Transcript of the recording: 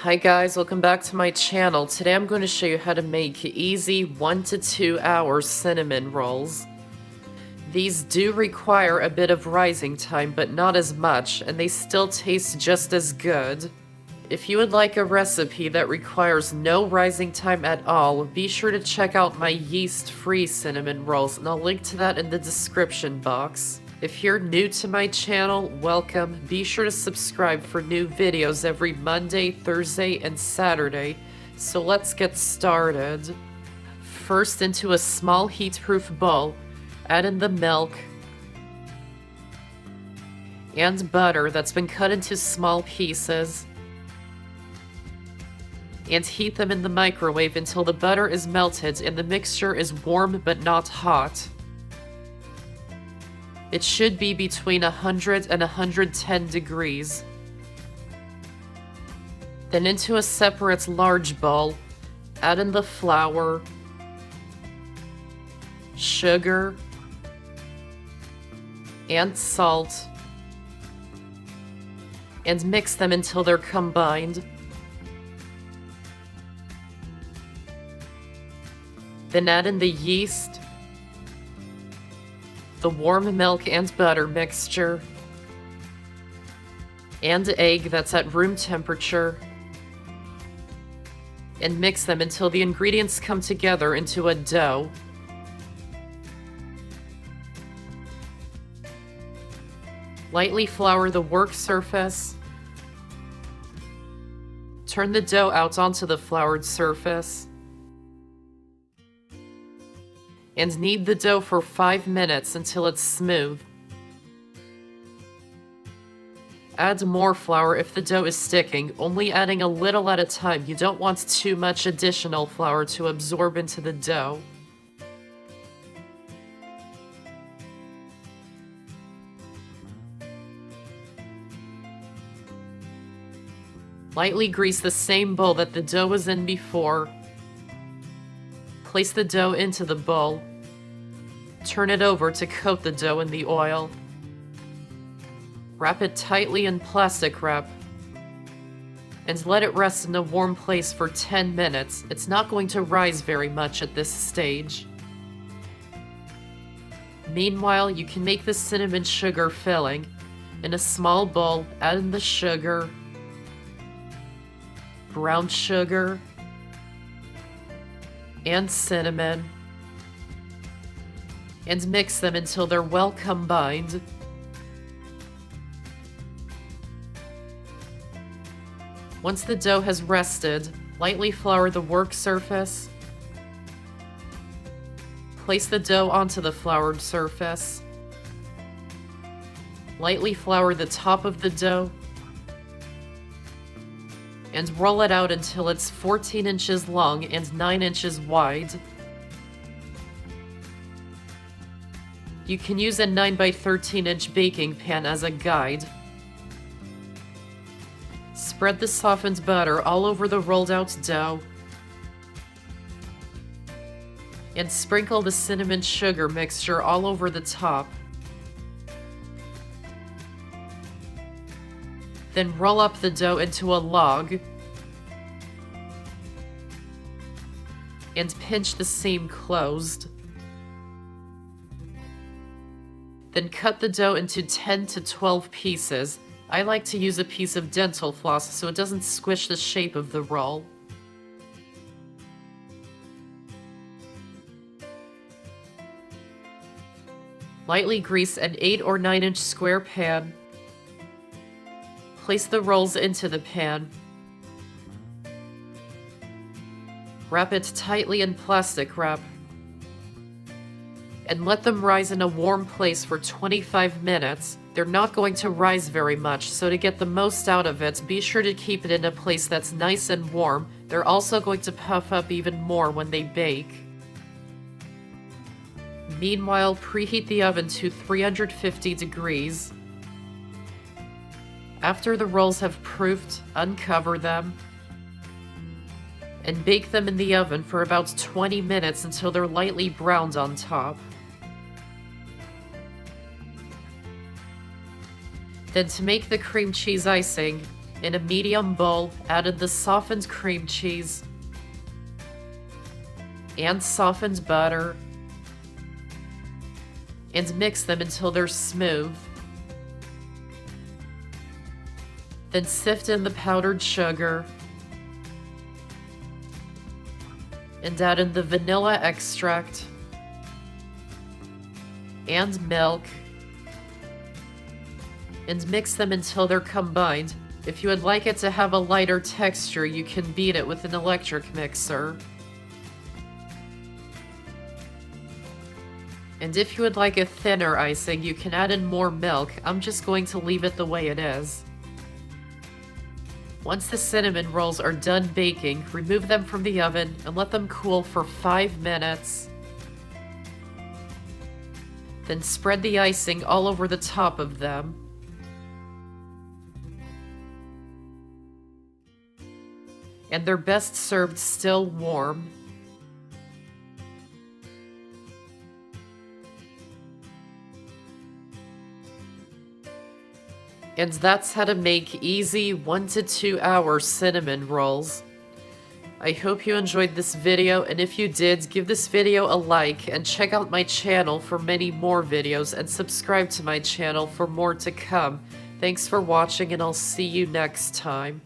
Hi guys, welcome back to my channel. Today I'm going to show you how to make easy 1 to 2 hour cinnamon rolls. These do require a bit of rising time, but not as much, and they still taste just as good. If you would like a recipe that requires no rising time at all, be sure to check out my yeast-free cinnamon rolls, and I'll link to that in the description box. If you're new to my channel, welcome. Be sure to subscribe for new videos every Monday, Thursday, and Saturday. So let's get started. First, into a small heat-proof bowl, add in the milk and butter that's been cut into small pieces, and heat them in the microwave until the butter is melted and the mixture is warm but not hot. It should be between 100 and 110 degrees. Then into a separate large bowl, add in the flour, sugar, and salt, and mix them until they're combined. Then add in the yeast, the warm milk and butter mixture, and egg that's at room temperature, and mix them until the ingredients come together into a dough. Lightly flour the work surface. Turn the dough out onto the floured surface, and knead the dough for 5 minutes until it's smooth. Add more flour if the dough is sticking, only adding a little at a time. You don't want too much additional flour to absorb into the dough. Lightly grease the same bowl that the dough was in before. Place the dough into the bowl. Turn it over to coat the dough in the oil. Wrap it tightly in plastic wrap and let it rest in a warm place for 10 minutes. It's not going to rise very much at this stage. Meanwhile, you can make the cinnamon sugar filling. In a small bowl, add in the sugar, brown sugar, and cinnamon, and mix them until they're well combined. Once the dough has rested, lightly flour the work surface. Place the dough onto the floured surface. Lightly flour the top of the dough, and roll it out until it's 14 inches long and 9 inches wide. You can use a 9 by 13 inch baking pan as a guide. Spread the softened butter all over the rolled out dough, and sprinkle the cinnamon sugar mixture all over the top. Then roll up the dough into a log and pinch the seam closed. Then cut the dough into 10 to 12 pieces. I like to use a piece of dental floss so it doesn't squish the shape of the roll. Lightly grease an 8 or 9 inch square pan. Place the rolls into the pan. Wrap it tightly in plastic wrap, and let them rise in a warm place for 25 minutes. They're not going to rise very much, so to get the most out of it, be sure to keep it in a place that's nice and warm. They're also going to puff up even more when they bake. Meanwhile, preheat the oven to 350 degrees. After the rolls have proofed, uncover them and bake them in the oven for about 20 minutes until they're lightly browned on top. Then to make the cream cheese icing, In a medium bowl, add in the softened cream cheese and softened butter and mix them until they're smooth. Then sift in the powdered sugar and add in the vanilla extract and milk and mix them until they're combined. If you would like it to have a lighter texture, you can beat it with an electric mixer. And if you would like a thinner icing, you can add in more milk. I'm just going to leave it the way it is. Once the cinnamon rolls are done baking, remove them from the oven and let them cool for 5 minutes. Then spread the icing all over the top of them. And they're best served still warm. And that's how to make easy 1 to 2 hour cinnamon rolls. I hope you enjoyed this video, and if you did, give this video a like and check out my channel for many more videos and subscribe to my channel for more to come. Thanks for watching, and I'll see you next time.